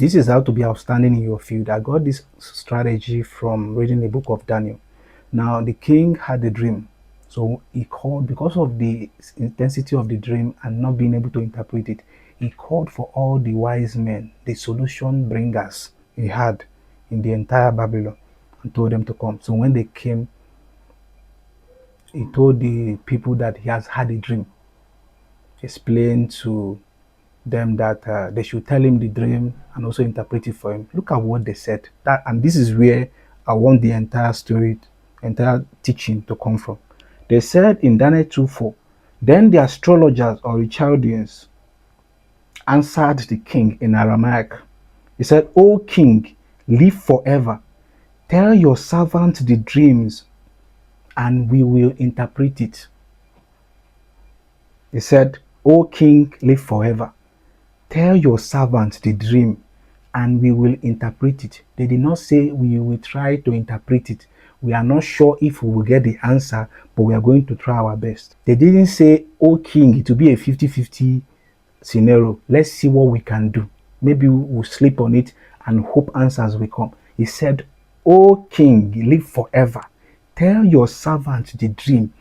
This is how to be outstanding in your field. I got this strategy from reading the book of Daniel. Now, the king had a dream. So he called, because of the intensity of the dream and not being able to interpret it, he called for all the wise men, the solution bringers he had in the entire Babylon, and told them to come. So when they came, he told the people that he has had a dream, explained to them that they should tell him the dream and also interpret it for him. Look at what they said. That, and this is where I want the entire story, entire teaching to come from. They said in Daniel 2:4, then the astrologers or the Chaldeans answered the king in Aramaic. He said, O king, live forever. Tell your servant the dreams and we will interpret it. He said, O king, live forever. Tell your servant the dream and we will interpret it. They did not say we will try to interpret it. We are not sure if we will get the answer, but we are going to try our best. They didn't say, oh king, it will be a 50-50 scenario. Let's see what we can do. Maybe we'll sleep on it and hope answers will come. He said, oh king, live forever. Tell your servant the dream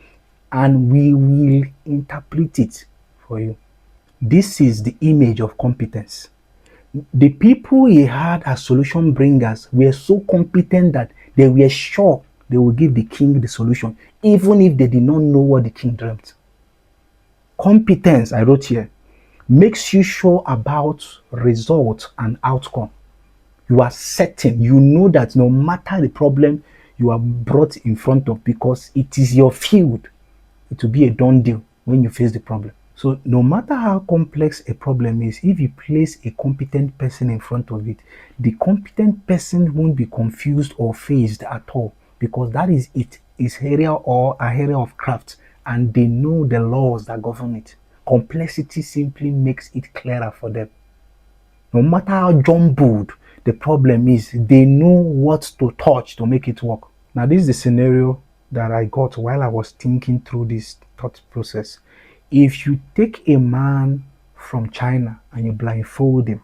and we will interpret it for you. This is the image of competence. The people he had as solution bringers were so competent that they were sure they would give the king the solution, even if they did not know what the king dreamt. Competence, I wrote here, makes you sure about result and outcome. You are certain, you know that no matter the problem you are brought in front of, because it is your field, it will be a done deal when you face the problem. So no matter how complex a problem is, if you place a competent person in front of it, the competent person won't be confused or phased at all, because that is its area or a area of craft, and they know the laws that govern it. Complexity simply makes it clearer for them. No matter how jumbled the problem is, they know what to touch to make it work. Now, this is the scenario that I got while I was thinking through this thought process. If you take a man from China and you blindfold him,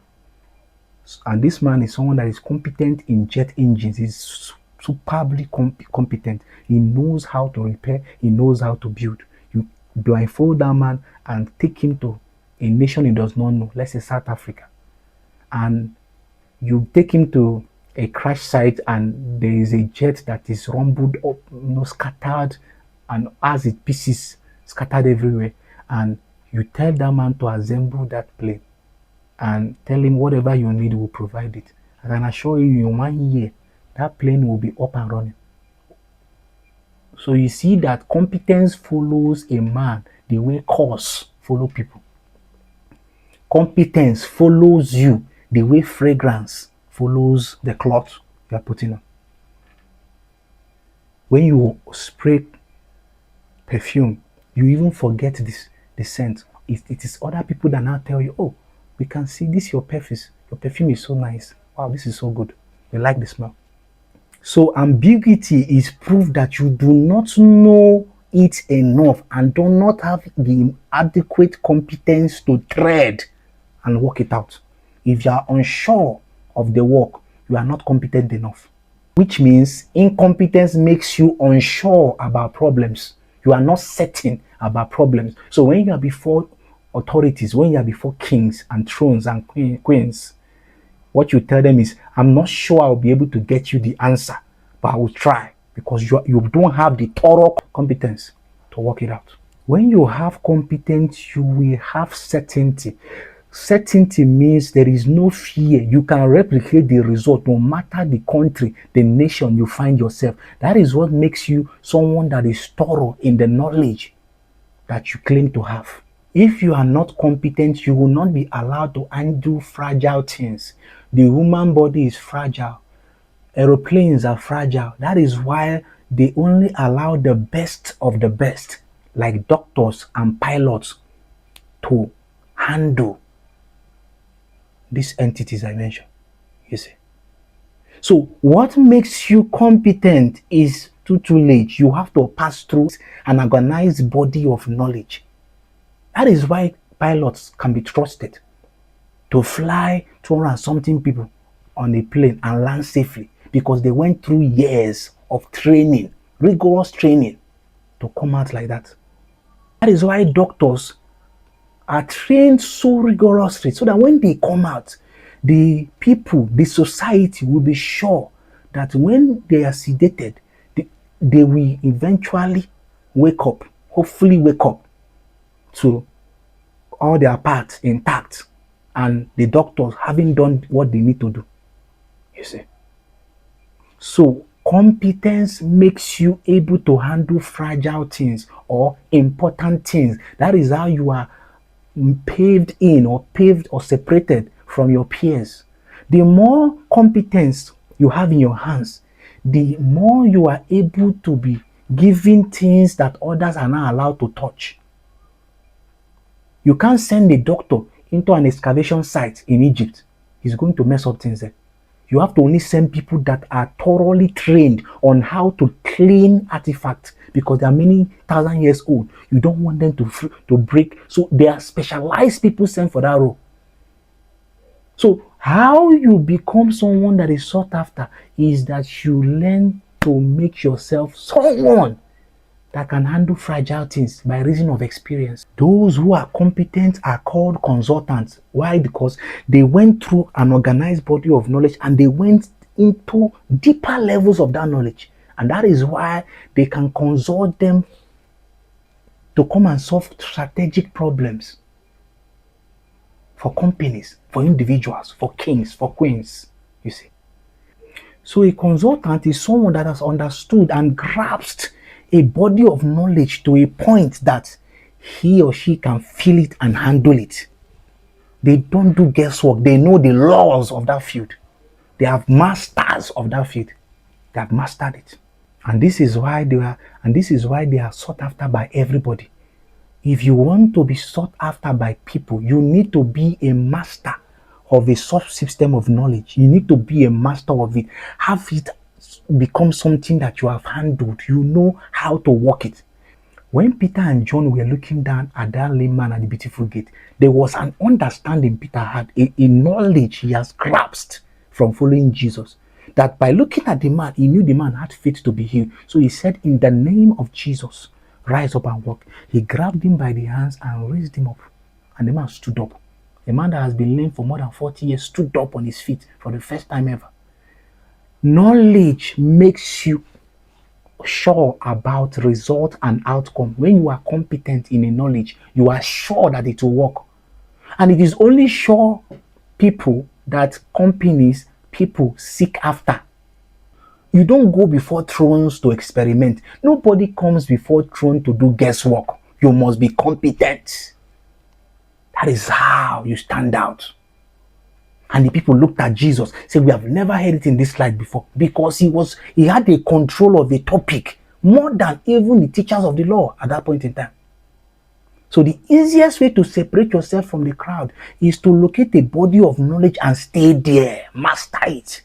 and this man is someone that is competent in jet engines, he's superbly competent, he knows how to repair, he knows how to build. You blindfold that man and take him to a nation he does not know, let's say South Africa, and you take him to a crash site and there is a jet that is rumbled up, scattered, and has its pieces scattered everywhere, and you tell that man to assemble that plane and tell him whatever you need will provide it. I can assure you in 1 year that plane will be up and running. So you see that competence follows a man the way cause follow people. Competence follows you the way fragrance follows the cloth you are putting on. When you spray perfume, you even forget the scent. It is other people that now tell you, oh, we can see this your perfume is so nice. Wow, this is so good. We like the smell. So ambiguity is proof that you do not know it enough and do not have the adequate competence to tread and work it out. If you are unsure of the work, you are not competent enough. Which means incompetence makes you unsure about problems. You are not certain about problems. So when you are before authorities, when you are before kings and thrones and queens, what you tell them is, I'm not sure I'll be able to get you the answer, but I will try, because you don't have the thorough competence to work it out. When you have competence, you will have certainty. Certainty means there is no fear. You can replicate the result no matter the country, the nation you find yourself. That is what makes you someone that is thorough in the knowledge that you claim to have. If you are not competent, you will not be allowed to undo fragile things. The human body is fragile. Aeroplanes are fragile. That is why they only allow the best of the best, like doctors and pilots, to handle these entities I mentioned. You see. So what makes you competent is too late. You have to pass through an organized body of knowledge. That is why pilots can be trusted. to fly 200 and something people on a plane and land safely because they went through years of training, rigorous training to come out like that. That is why doctors are trained so rigorously so that when they come out, the people, the society will be sure that when they are sedated, they will eventually wake up, hopefully wake up to all their parts intact and the doctors having done what they need to do. You see. So competence makes you able to handle fragile things or important things. That is how you are paved or separated from your peers. The more competence you have in your hands, the more you are able to be given things that others are not allowed to touch. You can't send a doctor into an excavation site in Egypt. He's going to mess up things there. You have to only send people that are thoroughly trained on how to clean artifacts because they are many thousand years old. You don't want them to break. So they are specialized people sent for that role. So how you become someone that is sought after is that you learn to make yourself someone that can handle fragile things by reason of experience. Those who are competent are called consultants. Why? Because they went through an organized body of knowledge and they went into deeper levels of that knowledge. And that is why they can consult them to come and solve strategic problems for companies, for individuals, for kings, for queens, you see. So a consultant is someone that has understood and grasped a body of knowledge to a point that he or she can feel it and handle it. They don't do guesswork. They know the laws of that field. They have masters of that field. They have mastered it. And this is why they are sought after by everybody. If you want to be sought after by people, you need to be a master of a subsystem of knowledge. You need to be a master of it. Have it become something that you have handled. You know how to work it. When Peter and John were looking down at that lame man at the beautiful gate, there was an understanding Peter had, a knowledge he has grasped from following Jesus. That by looking at the man, he knew the man had faith to be healed. So he said, in the name of Jesus, rise up and walk. He grabbed him by the hands and raised him up. And the man stood up. A man that has been lame for more than 40 years stood up on his feet for the first time ever. Knowledge makes you sure about result and outcome. When you are competent in a knowledge, you are sure that it will work. And it is only sure people that companies, people seek after. You don't go before thrones to experiment. Nobody comes before throne to do guesswork. You must be competent. That is how you stand out. And the people looked at Jesus, said, we have never heard it in this light before, because he had a control of a topic more than even the teachers of the law at that point in time. So the easiest way to separate yourself from the crowd is to locate a body of knowledge and stay there, master it.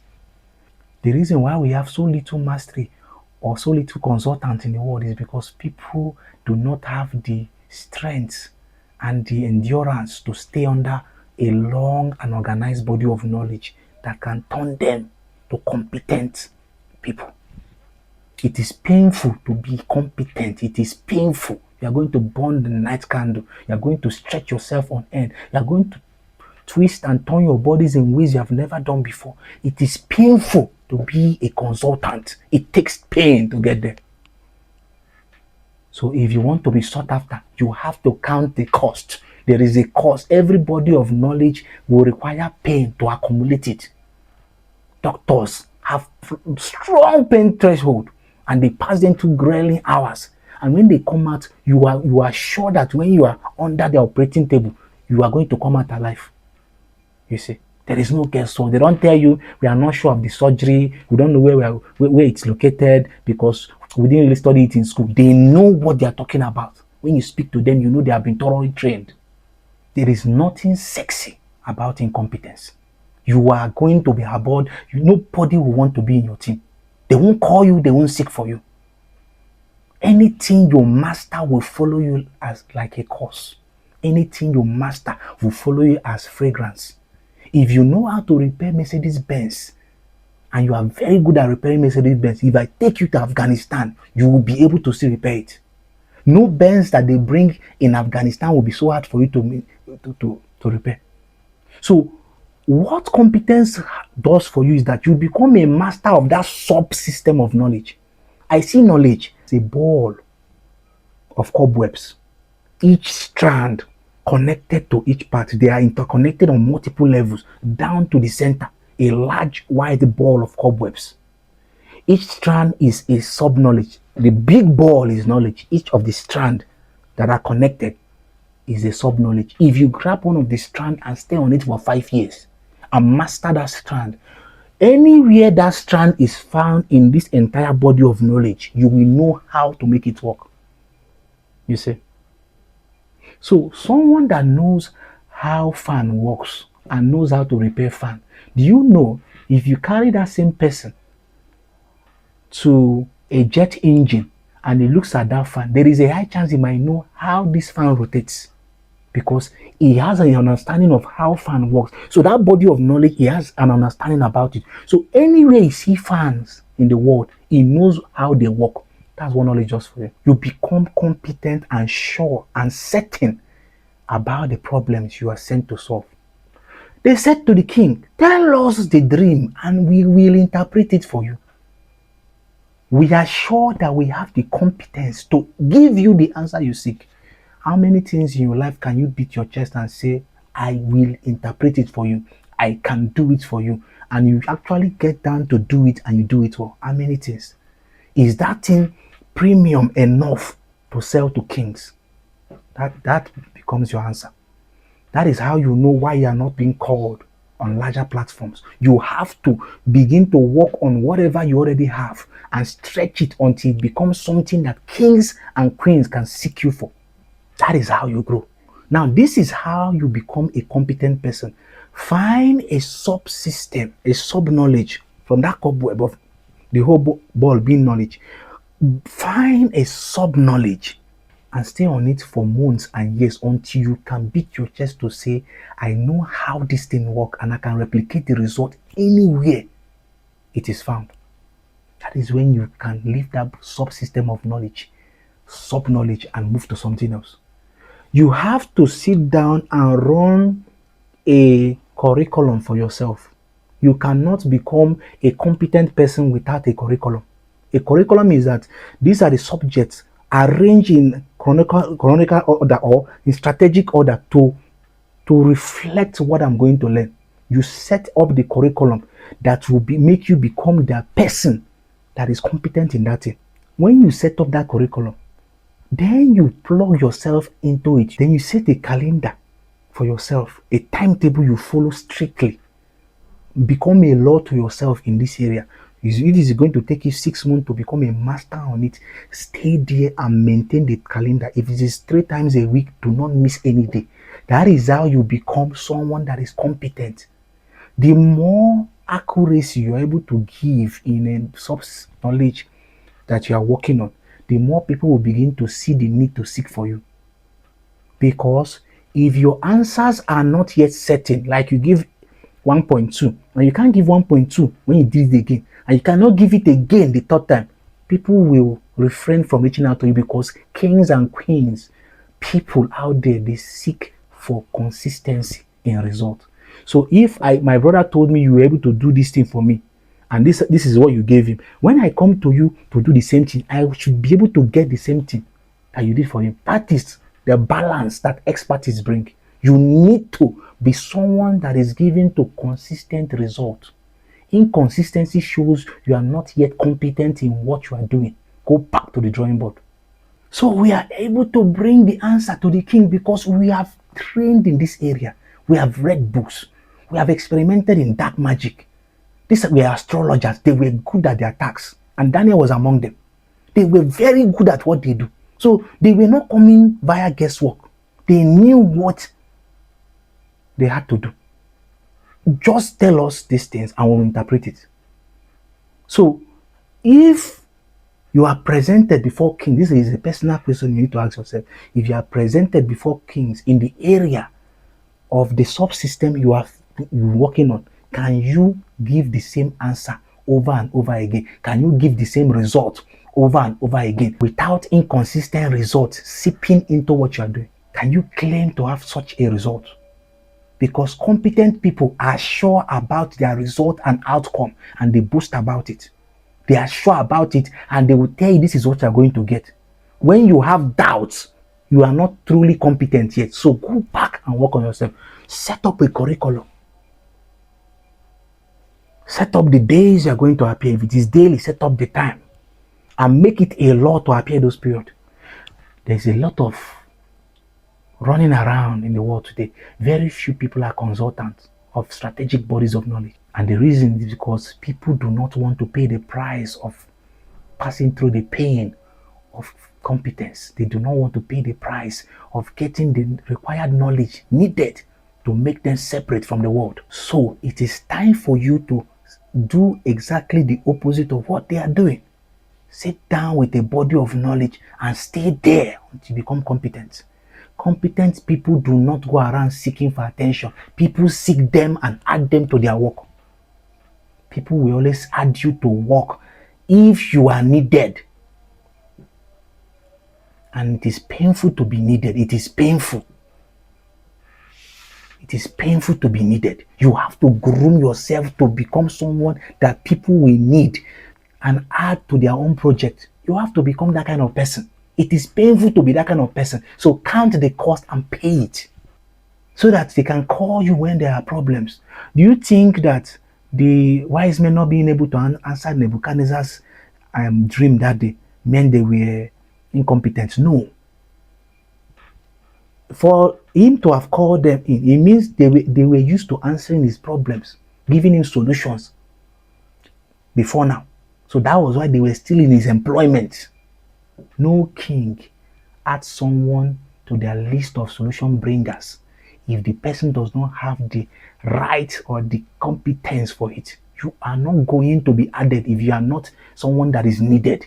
The reason why we have so little mastery or so little consultants in the world is because people do not have the strength and the endurance to stay under a long and organized body of knowledge that can turn them to competent people. It is painful to be competent. It is painful. You are going to burn the night candle. You are going to stretch yourself on end. You are going to twist and turn your bodies in ways you have never done before. It is painful to be a consultant. It takes pain to get there. So if you want to be sought after, you have to count the cost. There is a cost. Every body of knowledge will require pain to accumulate it. Doctors have strong pain threshold and they pass them through grueling hours. And when they come out, you are sure that when you are under the operating table, you are going to come out alive. You see, there is no guesswork. They don't tell you, we are not sure of the surgery. We don't know where it's located because we didn't really study it in school. They know what they are talking about. When you speak to them, you know they have been thoroughly trained. There is nothing sexy about incompetence. You are going to be abhorred. Nobody will want to be in your team. They won't call you. They won't seek for you. Anything you master will follow you as like a curse. Anything you master will follow you as fragrance. If you know how to repair Mercedes Benz and you are very good at repairing Mercedes Benz, if I take you to Afghanistan, you will be able to still repair it. No Benz that they bring in Afghanistan will be so hard for you to repair. So what competence does for you is that you become a master of that subsystem of knowledge. I see knowledge as a ball of cobwebs, each strand connected to each part. They are interconnected on multiple levels down to the center, a large wide ball of cobwebs. Each strand is a sub-knowledge. The big ball is knowledge. Each of the strand that are connected is a sub-knowledge. If you grab one of the strand and stay on it for 5 years and master that strand, anywhere that strand is found in this entire body of knowledge, you will know how to make it work. You see? So someone that knows how fan works and knows how to repair fan, do you know if you carry that same person to a jet engine and he looks at that fan, there is a high chance he might know how this fan rotates because he has an understanding of how fan works. So that body of knowledge, he has an understanding about it. So anywhere you see fans in the world, he knows how they work. That's what knowledge does for you. You become competent and sure and certain about the problems you are sent to solve. They said to the king, tell us the dream and we will interpret it for you. We are sure that we have the competence to give you the answer you seek. How many things in your life can you beat your chest and say, I will interpret it for you. I can do it for you. And you actually get down to do it and you do it well. How many things? Is that thing premium enough to sell to kings? That becomes your answer. That is how you know why you are not being called on larger platforms. You have to begin to work on whatever you already have and stretch it until it becomes something that kings and queens can seek you for. That is how you grow. Now, this is how you become a competent person. Find a subsystem, a sub-knowledge from that cobweb of the whole ball being knowledge. Find a sub-knowledge and stay on it for months and years until you can beat your chest to say, I know how this thing works and I can replicate the result anywhere it is found. That is when you can leave that subsystem of knowledge, sub-knowledge, and move to something else. You have to sit down and run a curriculum for yourself. You cannot become a competent person without a curriculum. A curriculum is that these are the subjects arranged in chronological order or in strategic order to reflect what I'm going to learn. You set up the curriculum that will make you become the person that is competent in that thing. When you set up that curriculum, then you plug yourself into it. Then you set a calendar for yourself, a timetable you follow strictly. Become a law to yourself in this area. If it is going to take you 6 months to become a master on it, stay there and maintain the calendar. If it is 3 times a week, do not miss any day. That is how you become someone that is competent. The more accuracy you are able to give in a source knowledge that you are working on, the more people will begin to see the need to seek for you. Because if your answers are not yet certain, like you give 1.2 and you can't give 1.2 when you did it again, and you cannot give it again the third time, people will refrain from reaching out to you because kings and queens, people out there, they seek for consistency in result. So if my brother told me you were able to do this thing for me, and this is what you gave him, when I come to you to do the same thing, I should be able to get the same thing that you did for him. That is the balance that expertise bring. You need to be someone that is given to consistent result. Inconsistency shows you are not yet competent in what you are doing. Go back to the drawing board. So we are able to bring the answer to the king because we have trained in this area. We have read books. We have experimented in dark magic. These were astrologers. They were good at their tasks. And Daniel was among them. They were very good at what they do. So they were not coming via guesswork. They knew what they had to do. Just tell us these things and we'll interpret it. So if you are presented before kings, this is a personal question you need to ask yourself. If you are presented before kings in the area of the subsystem you have you're working on, can you give the same answer over and over again? Can you give the same result over and over again without inconsistent results seeping into what you are doing? Can you claim to have such a result? Because competent people are sure about their result and outcome, and they boast about it. They are sure about it, and they will tell you this is what you are going to get. When you have doubts, you are not truly competent yet. So go back and work on yourself. Set up a curriculum. Set up the days you are going to appear. If it is daily, set up the time and make it a law to appear those periods. There's a lot of running around in the world today. Very few people are consultants of strategic bodies of knowledge. And the reason is because people do not want to pay the price of passing through the pain of competence. They do not want to pay the price of getting the required knowledge needed to make them separate from the world. So it is time for you to do exactly the opposite of what they are doing. Sit down with a body of knowledge and stay there until you become competent. Competent people do not go around seeking for attention. People seek them and add them to their work. People will always add you to work if you are needed. And it is painful to be needed. It is painful. It is painful to be needed. You have to groom yourself to become someone that people will need and add to their own project. You have to become that kind of person. It is painful to be that kind of person. So count the cost and pay it so that they can call you when there are problems. Do you think that the wise men not being able to answer Nebuchadnezzar's dream that day meant they were incompetent? No. For him to have called them in, it means they were used to answering his problems, giving him solutions before now. So that was why they were still in his employment. No king adds someone to their list of solution bringers if the person does not have the right or the competence for it. You are not going to be added if you are not someone that is needed.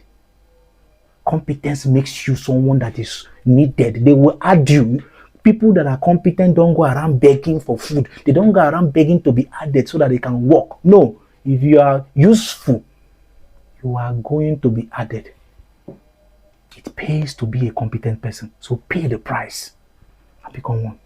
Competence makes you someone that is needed. They will add you. People that are competent don't go around begging for food. They don't go around begging to be added so that they can work. No, if you are useful, you are going to be added. It pays to be a competent person. So pay the price and become one.